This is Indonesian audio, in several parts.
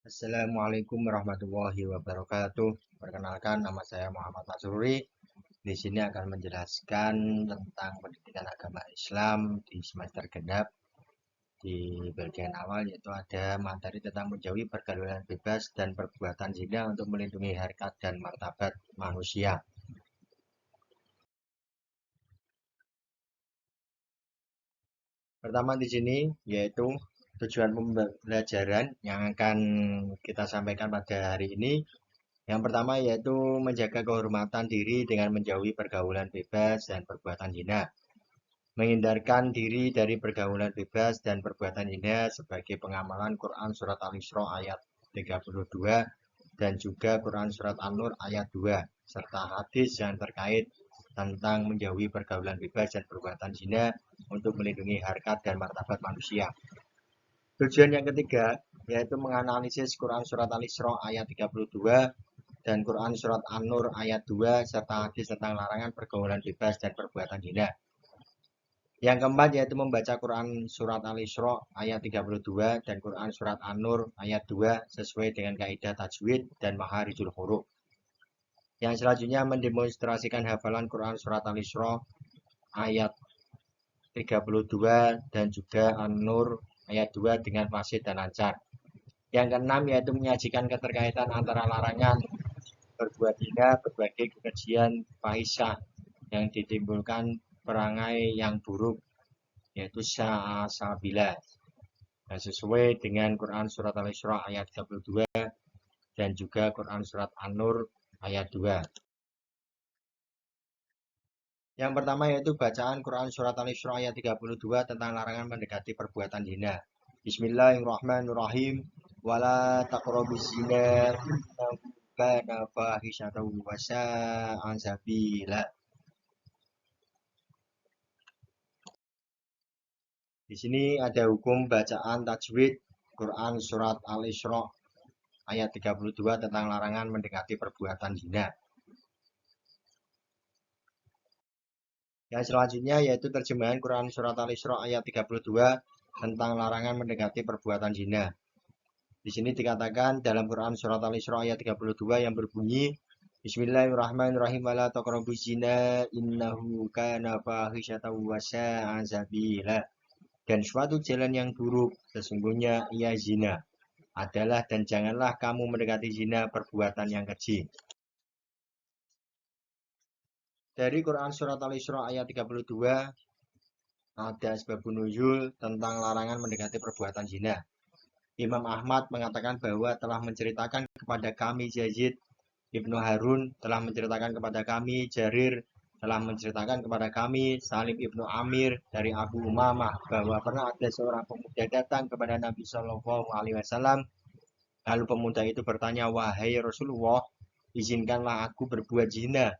Assalamualaikum warahmatullahi wabarakatuh. Perkenalkan, nama saya Muhammad Masruri. Di sini akan menjelaskan tentang pendidikan agama Islam di semester genap. Di bagian awal yaitu ada materi tentang menjauhi pergaulan bebas dan perbuatan zina untuk melindungi harkat dan martabat manusia. Pertama di sini yaitu tujuan pembelajaran yang akan kita sampaikan pada hari ini. Yang pertama yaitu menjaga kehormatan diri dengan menjauhi pergaulan bebas dan perbuatan zina. Menghindarkan diri dari pergaulan bebas dan perbuatan zina sebagai pengamalan Quran Surat Al-Isra ayat 32 dan juga Quran Surat An-Nur ayat 2 serta hadis yang terkait tentang menjauhi pergaulan bebas dan perbuatan zina untuk melindungi harkat dan martabat manusia. Tujuan yang ketiga yaitu menganalisis Quran Surat Al-Isra ayat 32 dan Quran Surat An-Nur ayat 2 serta hadis tentang larangan pergaulan bebas dan perbuatan zina. Yang keempat yaitu membaca Quran Surat Al-Isra ayat 32 dan Quran Surat An-Nur ayat 2 sesuai dengan kaidah tajwid dan makharijul huruf. Yang selanjutnya mendemonstrasikan hafalan Quran Surat Al-Isra ayat 32 dan juga An-Nur ayat 2 dengan fasih dan lancar. Yang keenam yaitu menyajikan keterkaitan antara larangan berbuat zina, berbagai kekejian fahisyah yang ditimbulkan perangai yang buruk yaitu sya'asabila. Nah, sesuai dengan Quran Surat Al-Isra ayat 32 dan juga Quran Surat An-Nur ayat 2. Yang pertama yaitu bacaan Quran Surat Al-Isra ayat 32 tentang larangan mendekati perbuatan zina. Bismillahirrahmanirrahim. Wala taqrabuz zina innahu kana fahisyatan wa sa'a sabila. Di sini ada hukum bacaan tajwid Quran Surat Al-Isra ayat 32 tentang larangan mendekati perbuatan zina. Yang selanjutnya yaitu terjemahan Quran Surat Al-Isra ayat 32 tentang larangan mendekati perbuatan zina. Di sini dikatakan dalam Quran Surat Al-Isra ayat 32 yang berbunyi Bismillahirrahmanirrahim wala taqrabuz zina innahu kana fahisyatan wa sa'a sabila. Dan suatu jalan yang buruk sesungguhnya ia zina adalah dan janganlah kamu mendekati zina perbuatan yang keji. Dari Quran Surat Al-Isra ayat 32 ada sebab nuzul tentang larangan mendekati perbuatan zina. Imam Ahmad mengatakan bahwa telah menceritakan kepada kami Yazid Ibnu Harun, telah menceritakan kepada kami Jarir, telah menceritakan kepada kami Salim Ibnu Amir dari Abu Umamah bahwa pernah ada seorang pemuda datang kepada Nabi Shallallahu Alaihi Wasallam. Lalu pemuda itu bertanya, wahai Rasulullah, izinkanlah aku berbuat zina.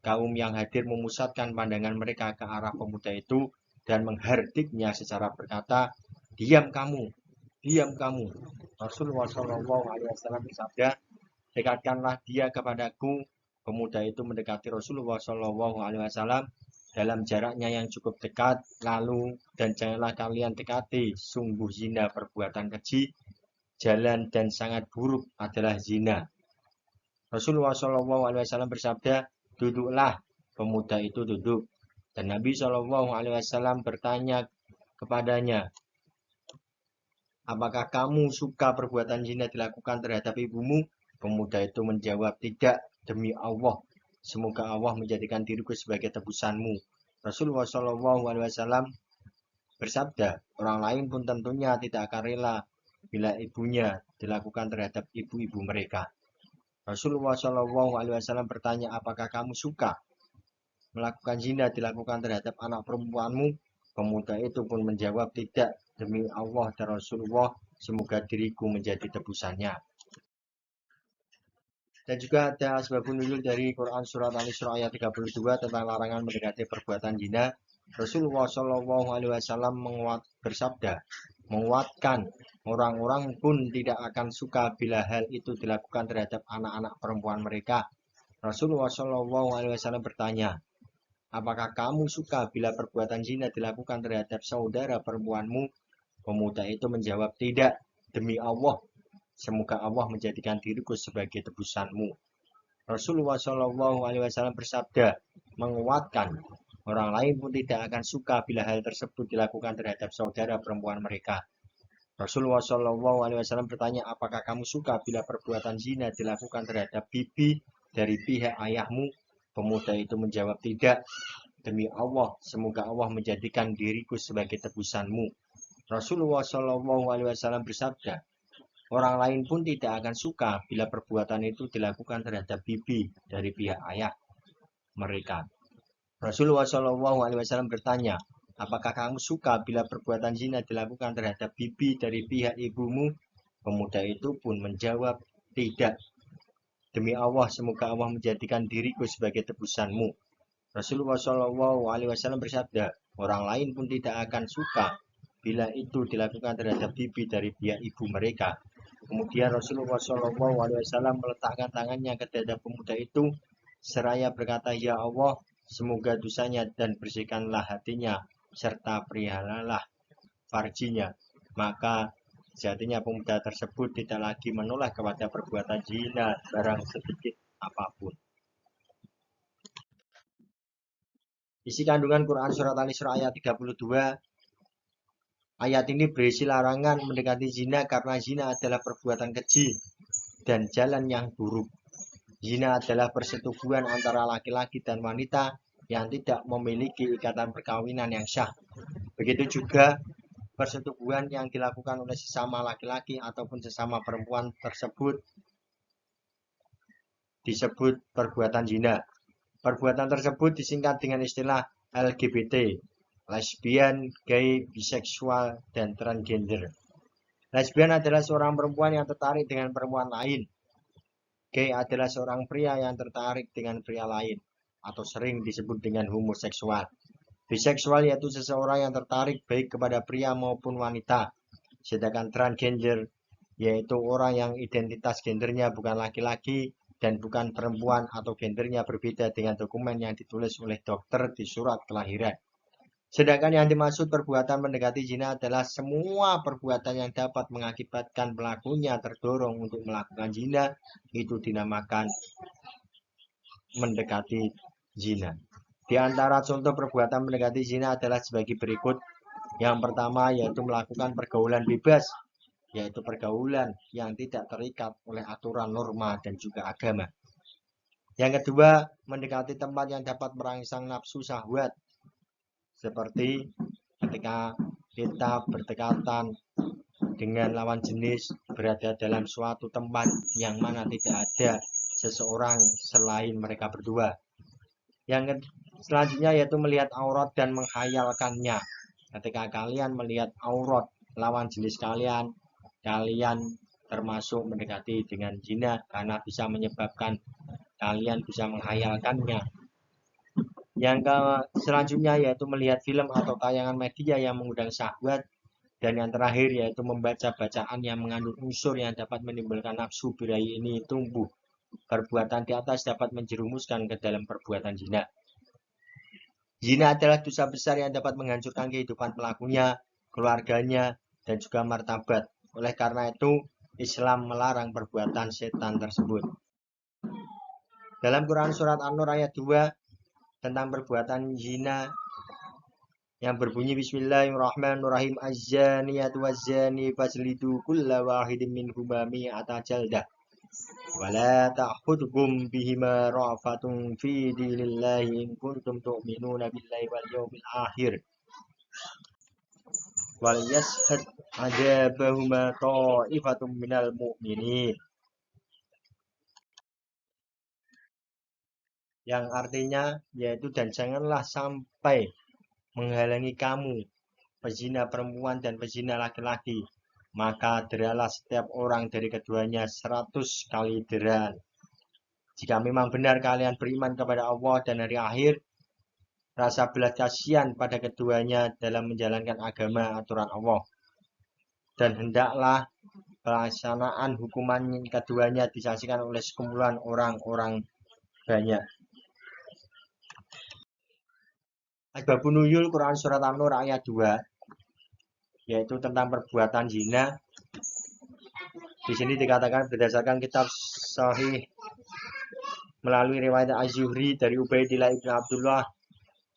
Kaum yang hadir memusatkan pandangan mereka ke arah pemuda itu dan menghardiknya secara berkata, diam kamu, diam kamu. Rasulullah Shallallahu Alaihi Wasallam bersabda, dekatkanlah dia kepadaku. Pemuda itu mendekati Rasulullah Shallallahu Alaihi Wasallam dalam jaraknya yang cukup dekat. Lalu dan janganlah kalian dekati, sungguh zina perbuatan keji, jalan dan sangat buruk adalah zina. Rasulullah Shallallahu Alaihi Wasallam bersabda, duduklah. Pemuda itu duduk. Dan Nabi Shallallahu Alaihi Wasallam bertanya kepadanya, apakah kamu suka perbuatan zina dilakukan terhadap ibumu? Pemuda itu menjawab, tidak, demi Allah. Semoga Allah menjadikan diriku sebagai tebusanmu. Rasulullah Shallallahu Alaihi Wasallam bersabda, orang lain pun tentunya tidak akan rela bila ibunya dilakukan terhadap ibu-ibu mereka. Rasulullah Shallallahu Alaihi Wasallam bertanya, apakah kamu suka melakukan zina dilakukan terhadap anak perempuanmu? Pemuda itu pun menjawab, tidak, demi Allah dan Rasulullah, semoga diriku menjadi tebusannya. Dan juga ada asbabun nuzul dari Quran Surat Al-Isra ayat 32 tentang larangan mendekati perbuatan zina. Rasulullah Shallallahu Alaihi Wasallam bersabda, menguatkan orang-orang pun tidak akan suka bila hal itu dilakukan terhadap anak-anak perempuan mereka. Rasulullah Shallallahu Alaihi Wasallam bertanya, apakah kamu suka bila perbuatan zina dilakukan terhadap saudara perempuanmu? Pemuda itu menjawab, tidak, demi Allah. semoga Allah menjadikan diriku sebagai tebusanmu. Rasulullah Shallallahu Alaihi Wasallam bersabda, menguatkan orang lain pun tidak akan suka bila hal tersebut dilakukan terhadap saudara perempuan mereka. Rasulullah Shallallahu Alaihi Wasallam bertanya, apakah kamu suka bila perbuatan zina dilakukan terhadap bibi dari pihak ayahmu? Pemuda itu menjawab, tidak. Demi Allah, semoga Allah menjadikan diriku sebagai tebusanmu. Rasulullah Shallallahu Alaihi Wasallam bersabda, orang lain pun tidak akan suka bila perbuatan itu dilakukan terhadap bibi dari pihak ayah mereka. Rasulullah Shallallahu Alaihi Wasallam bertanya, apakah kamu suka bila perbuatan zina dilakukan terhadap bibi dari pihak ibumu? Pemuda itu pun menjawab, tidak. Demi Allah, semoga Allah menjadikan diriku sebagai tebusanmu. Rasulullah Shallallahu Alaihi Wasallam bersabda, orang lain pun tidak akan suka bila itu dilakukan terhadap bibi dari pihak ibu mereka. Kemudian Rasulullah Shallallahu Alaihi Wasallam meletakkan tangannya ke dada pemuda itu, seraya berkata, ya Allah, semoga dosanya dan bersihkanlah hatinya, serta perihalalah farjinya. Maka sejatinya pemuda tersebut tidak lagi menolak kepada perbuatan zina barang sedikit apapun. Isi kandungan Quran Surat Al-Isra ayat 32. Ayat ini berisi larangan mendekati zina karena zina adalah perbuatan keji dan jalan yang buruk. Zina adalah persetubuhan antara laki-laki dan wanita yang tidak memiliki ikatan perkawinan yang sah. Begitu juga persetubuhan yang dilakukan oleh sesama laki-laki ataupun sesama perempuan tersebut disebut perbuatan zina. Perbuatan tersebut disingkat dengan istilah LGBT, lesbian, gay, biseksual, dan transgender. Lesbian adalah seorang perempuan yang tertarik dengan perempuan lain. Gay adalah seorang pria yang tertarik dengan pria lain, atau sering disebut dengan homoseksual. Biseksual yaitu seseorang yang tertarik baik kepada pria maupun wanita. Sedangkan transgender yaitu orang yang identitas gendernya bukan laki-laki dan bukan perempuan atau gendernya berbeda dengan dokumen yang ditulis oleh dokter di surat kelahiran. Sedangkan yang dimaksud perbuatan mendekati zina adalah semua perbuatan yang dapat mengakibatkan pelakunya terdorong untuk melakukan zina, itu dinamakan mendekati zina. Di antara contoh perbuatan mendekati zina adalah sebagai berikut. Yang pertama yaitu melakukan pergaulan bebas, yaitu pergaulan yang tidak terikat oleh aturan, norma, dan juga agama. Yang kedua, mendekati tempat yang dapat merangsang nafsu syahwat, seperti ketika kita berdekatan dengan lawan jenis berada dalam suatu tempat yang mana tidak ada seseorang selain mereka berdua. Yang selanjutnya yaitu melihat aurat dan menghayalkannya. Ketika kalian melihat aurat lawan jenis kalian, kalian termasuk mendekati dengan zina karena bisa menyebabkan kalian bisa menghayalkannya. Yang selanjutnya yaitu melihat film atau tayangan media yang mengundang syahwat. Dan yang terakhir yaitu membaca bacaan yang mengandung unsur yang dapat menimbulkan nafsu birahi ini tumbuh. Perbuatan di atas dapat menjerumuskan ke dalam perbuatan zina. Zina adalah dosa besar yang dapat menghancurkan kehidupan pelakunya, keluarganya, dan juga martabat. Oleh karena itu, Islam melarang perbuatan setan tersebut. Dalam Quran Surat An-Nur ayat 2 tentang perbuatan zina yang berbunyi Bismillahirrahmanirrahim, az-zaniyatu waz-zani fajlidu kulla wahidin minhuma mi'ata jaldah wala ta'khudhukum bihima ra'fatun fi dinillahi in kuntum tu'minuna billahi wal yawmil akhir wal yashhad adabahuma ta'ifatum minal mu'minin. Yang artinya yaitu, dan janganlah sampai menghalangi kamu pezina perempuan dan pezina laki-laki, maka deralah setiap orang dari keduanya 100 kali deraan. Jika memang benar kalian beriman kepada Allah dan hari akhir, rasa belas kasihan pada keduanya dalam menjalankan agama aturan Allah. Dan hendaklah pelaksanaan hukuman keduanya disaksikan oleh sekumpulan orang-orang banyak. Asbabun nuzul Quran Surat An-Nur ayat 2 yaitu tentang perbuatan zina. Di sini dikatakan berdasarkan kitab Sahih melalui riwayat Az-Zuhri dari Ubaidillah ibnu Abdullah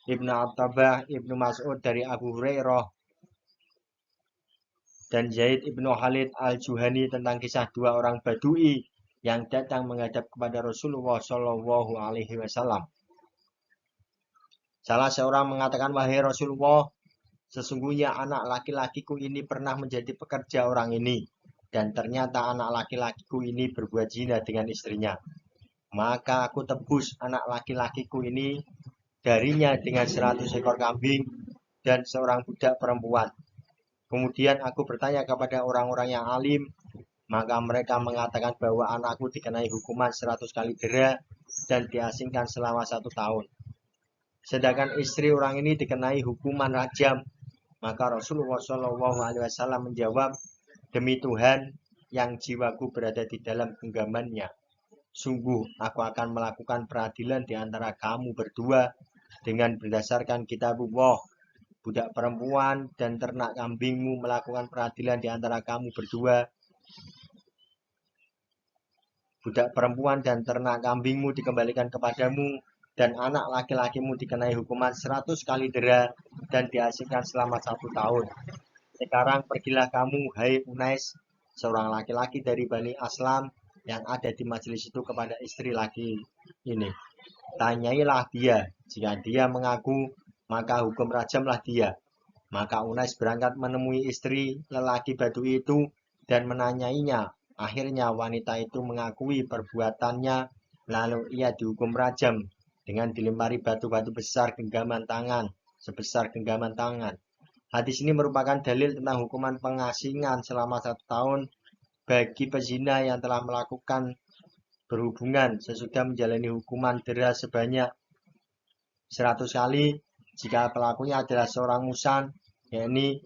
ibnu Attabah ibnu Mas'ud dari Abu Hurairah dan Zaid ibnu Khalid al-Juhani tentang kisah dua orang Badui yang datang menghadap kepada Rasulullah Shallallahu Alaihi Wasallam. Salah seorang mengatakan, wahai Rasulullah, sesungguhnya anak laki-lakiku ini pernah menjadi pekerja orang ini, dan ternyata anak laki-lakiku ini berbuat zina dengan istrinya. Maka aku tebus anak laki-lakiku ini darinya dengan 100 ekor kambing dan seorang budak perempuan. Kemudian aku bertanya kepada orang-orang yang alim, maka mereka mengatakan bahwa anakku dikenai hukuman 100 kali dera dan diasingkan selama 1 tahun. Sedangkan istri orang ini dikenai hukuman rajam. Maka Rasulullah SAW menjawab, demi Tuhan yang jiwaku berada di dalam genggamannya, sungguh aku akan melakukan peradilan di antara kamu berdua dengan berdasarkan kitabullah. Budak perempuan dan ternak kambingmu melakukan peradilan di antara kamu berdua. Budak perempuan dan ternak kambingmu dikembalikan kepadamu, dan anak laki-lakimu dikenai hukuman 100 kali dera dan diasingkan selama 1 tahun. Sekarang pergilah kamu, hai Unais, seorang laki-laki dari Bani Aslam yang ada di majelis itu, kepada istri laki ini. Tanyailah dia, jika dia mengaku, maka hukum rajamlah dia. Maka Unais berangkat menemui istri lelaki Badui itu dan menanyainya. Akhirnya wanita itu mengakui perbuatannya, lalu ia dihukum rajam dengan dilempari batu-batu besar genggaman tangan, sebesar genggaman tangan. Hadis ini merupakan dalil tentang hukuman pengasingan selama 1 tahun bagi pezina yang telah melakukan berhubungan sesudah menjalani hukuman dera sebanyak 100 kali jika pelakunya adalah seorang musan, yakni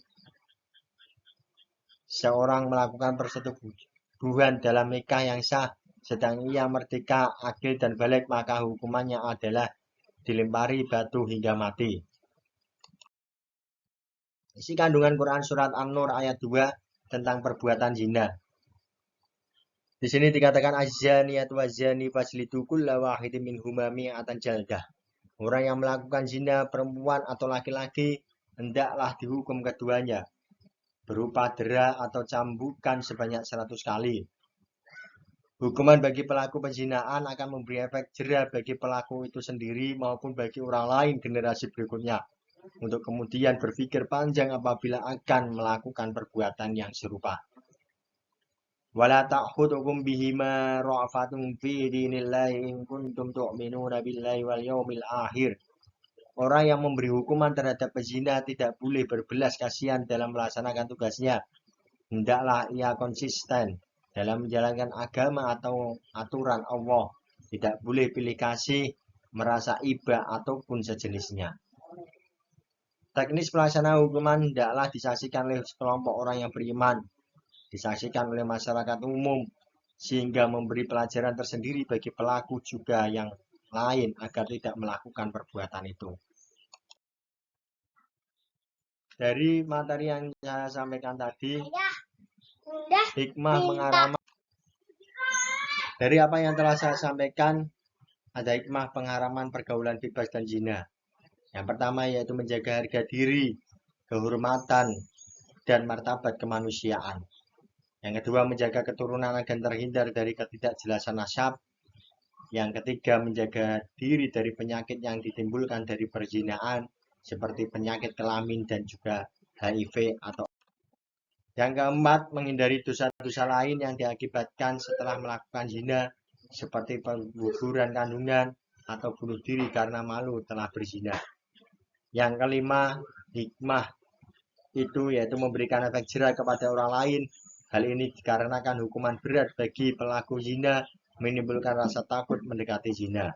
seorang melakukan persetubuhan dalam nikah yang sah, sedang ia merdeka, akil dan balik, maka hukumannya adalah dilempari batu hingga mati. Isi kandungan Quran surat An-Nur ayat 2 tentang perbuatan zina. Di sini dikatakan az-zaniyatu waz-zani faslitu kulla wahidin minhuma mi'atan jaldah. Orang yang melakukan zina perempuan atau laki-laki hendaklah dihukum keduanya berupa dera atau cambukan sebanyak 100 kali. Hukuman bagi pelaku penzinaan akan memberi efek jera bagi pelaku itu sendiri maupun bagi orang lain generasi berikutnya, untuk kemudian berpikir panjang apabila akan melakukan perbuatan yang serupa. Wala ta'khudhukum bihima ra'fatun fi dinillahi in kuntum tu'minuna billahi wal yawmil akhir. Orang yang memberi hukuman terhadap pezina tidak boleh berbelas kasihan dalam melaksanakan tugasnya. Hendaklah ia konsisten dalam menjalankan agama atau aturan Allah. Tidak boleh pilih kasih, merasa iba ataupun sejenisnya. Teknis pelaksanaan hukuman hendaklah disaksikan oleh sekelompok orang yang beriman, disaksikan oleh masyarakat umum, sehingga memberi pelajaran tersendiri bagi pelaku juga yang lain agar tidak melakukan perbuatan itu. Dari materi yang saya sampaikan tadi, hikmah pengharaman dari apa yang telah saya sampaikan, ada hikmah pengharaman pergaulan bebas dan zina. Yang pertama yaitu menjaga harga diri, kehormatan, dan martabat kemanusiaan. Yang kedua, menjaga keturunan agar terhindar dari ketidakjelasan nasab. Yang ketiga, menjaga diri dari penyakit yang ditimbulkan dari perzinaan, seperti penyakit kelamin dan juga HIV atau. Yang keempat, menghindari dosa-dosa lain yang diakibatkan setelah melakukan zina, seperti pengguguran kandungan atau bunuh diri karena malu telah berzina. Yang kelima, hikmah itu yaitu memberikan efek jera kepada orang lain. Hal ini dikarenakan hukuman berat bagi pelaku zina menimbulkan rasa takut mendekati zina.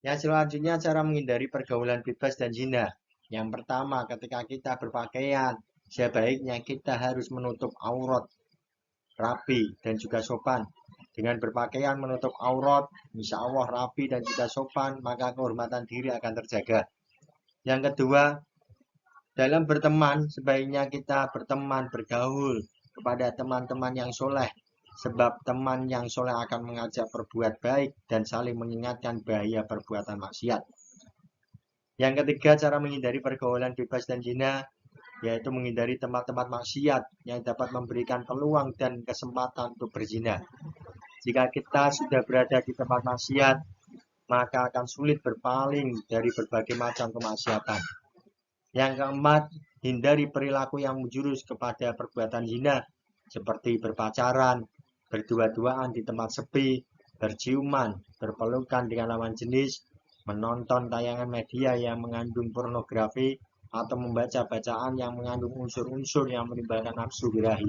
Yang selanjutnya, cara menghindari pergaulan bebas dan zina. Yang pertama, ketika kita berpakaian, sebaiknya kita harus menutup aurat, rapi dan juga sopan. Dengan berpakaian menutup aurat, insya Allah rapi dan juga sopan, maka kehormatan diri akan terjaga. Yang kedua, dalam berteman, sebaiknya kita berteman, bergaul kepada teman-teman yang soleh, sebab teman yang soleh akan mengajak berbuat baik dan saling mengingatkan bahaya perbuatan maksiat. Yang ketiga, cara menghindari pergaulan bebas dan zina, yaitu menghindari tempat-tempat maksiat yang dapat memberikan peluang dan kesempatan untuk berzina. Jika kita sudah berada di tempat maksiat, maka akan sulit berpaling dari berbagai macam kemaksiatan. Yang keempat, hindari perilaku yang menjurus kepada perbuatan zina, seperti berpacaran, berdua-duaan di tempat sepi, berciuman, berpelukan dengan lawan jenis, menonton tayangan media yang mengandung pornografi, atau membaca bacaan yang mengandung unsur-unsur yang menimbulkan nafsu birahi.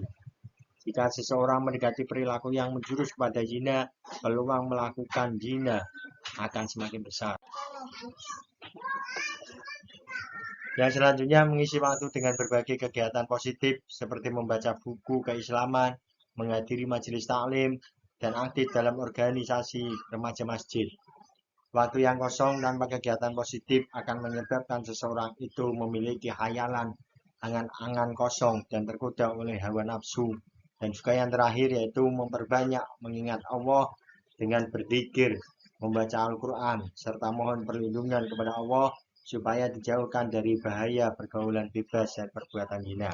Jika seseorang mendekati perilaku yang menjurus kepada zina, peluang melakukan zina akan semakin besar. Yang selanjutnya, mengisi waktu dengan berbagai kegiatan positif seperti membaca buku keislaman, menghadiri majelis taklim, dan aktif dalam organisasi remaja masjid. Waktu yang kosong tanpa kegiatan positif akan menyebabkan seseorang itu memiliki khayalan, angan-angan kosong, dan tergoda oleh hawa nafsu. Dan juga yang terakhir yaitu memperbanyak mengingat Allah dengan berzikir, membaca Al-Quran, serta mohon perlindungan kepada Allah supaya dijauhkan dari bahaya pergaulan bebas dan perbuatan zina.